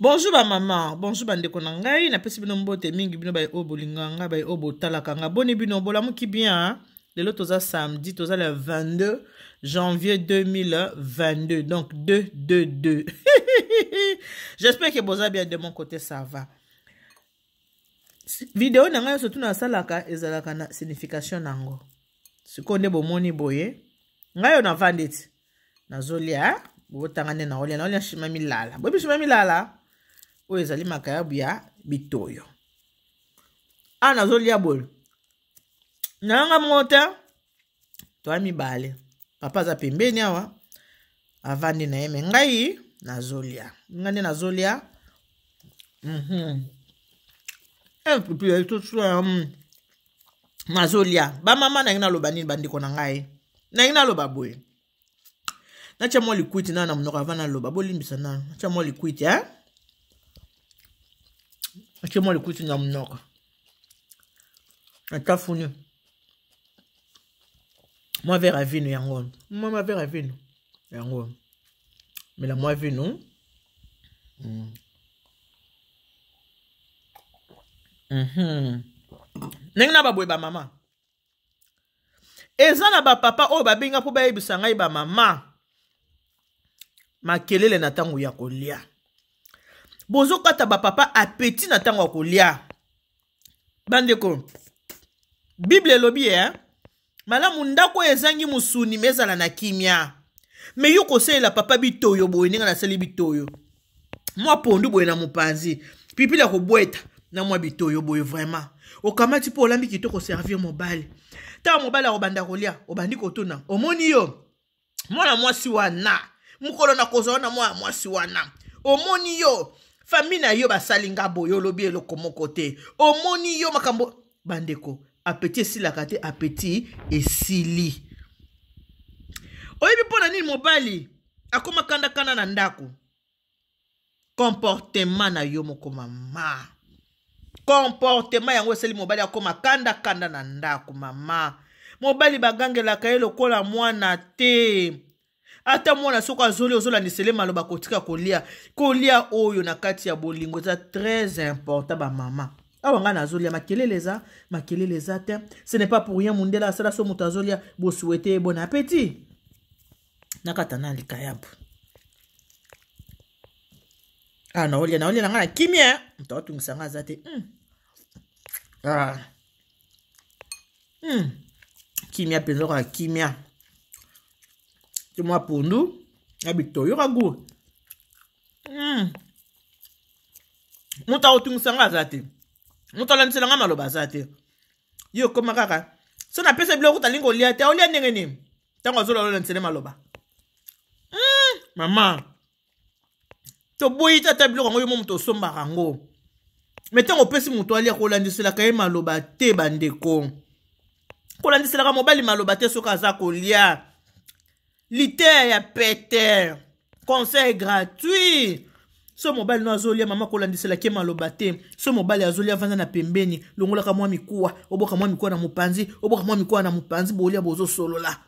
Bonjour ba maman, bonjour bande konangai, na pesi bino mbote mingi bino bay obolinganga bay obotalaka nga boni bino bolamuki bien. Lelo toza samedi, toza le 22 janvier 2022, donc 2-2-2. J'espère que boza bien de mon côté, ça va. Vidéo nanga surtout na salaka ezalaka na signification nango. Sikonde bomoni boye, ngayo na vandeti. Nazolia, botangane na olia shima milala. Bobi shima milala. O ezali makayabu ya bitoyo. Nazolia bol. Nanga mota toa mibale. Papa za pembeni awa avandi na yeme ngai nazolia. Ngane nazolia. Puis tout ça nazolia. Ba mama na ngina loba nini bandiko na ngai. Na ngina loba boy. Na cha mo liquid na na mnoka vana loba bolimbisa na. Cha mo liquid Ache moi le coup na mnoka. Atafunu. Moi vers à vino yango. Moi vers à vino. Yango. Mais la moi vino. Nengna ba boy ba mama. Ezana ba papa o ba binga po ba yebisa ngai ba mama. Makelele na tango ya kolia. Bozo kata ba papa appétit na tango kolia. Bandeko. Bible lobi malamu ndako ezangi musuni mezala na kimia. Me yoko la papa bitoyo boye ninga na sali bitoyo. Mwa pondu boye na mupanzi. Pipi la kobweta na mwa bitoyo boye vraiment. Okamati po olambi kitoko servir mobile. Ta mobile obanda kolia, obandi kotuna. Omoni yo. Mwana mwasi wana. Mukolo na kozona mwasi wana. Omoni yo. Famina yo basalinga boyo lobi eloko moko te. Omoni yo makambo bandeko. Appétit si la kate appétit esili. Oyebi pona nini mobali akoma kanda na ndako. Comportement na yo moko mama. Comportement yango eseli mobali akoma kanda na ndako mama. Mobali bagangela ka lokola mwana te. Ata mwana soko azoli ozola nisele maloba kotika kolia. Kolia oyo na kati ya bolingo za très important ba mama. Awa nga nazolia makelele za te. Ce n'est pas pour rien mundela sala so mutazolia bo souhaiter bon appétit. Nakata na likayabu. Na olia na nga kimia. Mtawatungisa nga zate. Kimia penzo kwa kimia. Moi pondu, habito yo ragu. Muta otungusanga zate. Muta lansela nga maloba zate. Yo koma kaka. So na pesa biloko talingo lia te olia ndenge ni. Tango azola lansela maloba. Mama. To boyi tata biloko ngo yo muto somba rango. Metango pesi muto alia ko landisela kaye maloba te bandeko. Ko landisela ka mobali maloba te soka za ko lia. Liter ya pete. Conseil gratuit. So mobile no azolia mama kolandisela ke maloba te. So mobile azolia vanda na pembeni. Longola ka mwa mikuwa. Oboka mwa mikuwa na mupanzi. Oboka mwa mikuwa na mupanzi. Bolia bozo solola.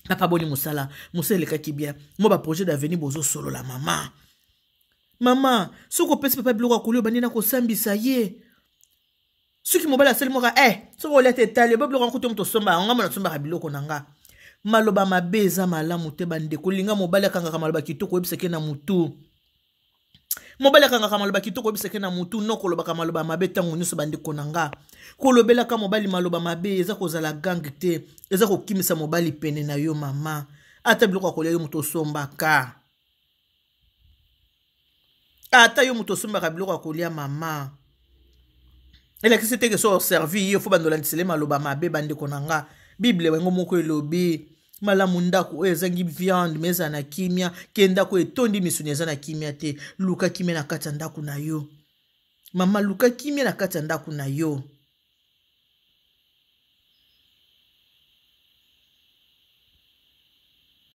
Papa boni musala. Musele kakibia. Moba projet d'avenir bozo solola mama. Mama. Soko pesi papa biloko akolio bandina kosambisa ye. Suki mobile aseli moka. Soko olia te tali. Bobiloko ankuto mto somba. Nga mwana somba kabiloko nanga. Maloba mabeza malamu te bandeko linga mobali akanga maloba kitoko yebiseke na mutu. Mobali akanga maloba kitoko yebiseke na mutu noko loba maloba mabe tango nyuso bandeko nanga. Kolobela ka mobali maloba mabe eza kozala gang te. Eza kokimisa mobali pene na yo mama. Ata biloko akolia yo muto sombaka. Ata yo muto sombaka biloko akolia mama. Électricité que so servi yo fo bandola ntisele maloba mabe bandeko nanga. Bible wengo moko elobi malamu ndako ezangi viande meza na kimia kenda ko etondi misuni eza na kimia te luka kimia na kati ndako na yo mama luka kimia na kati ndako na yo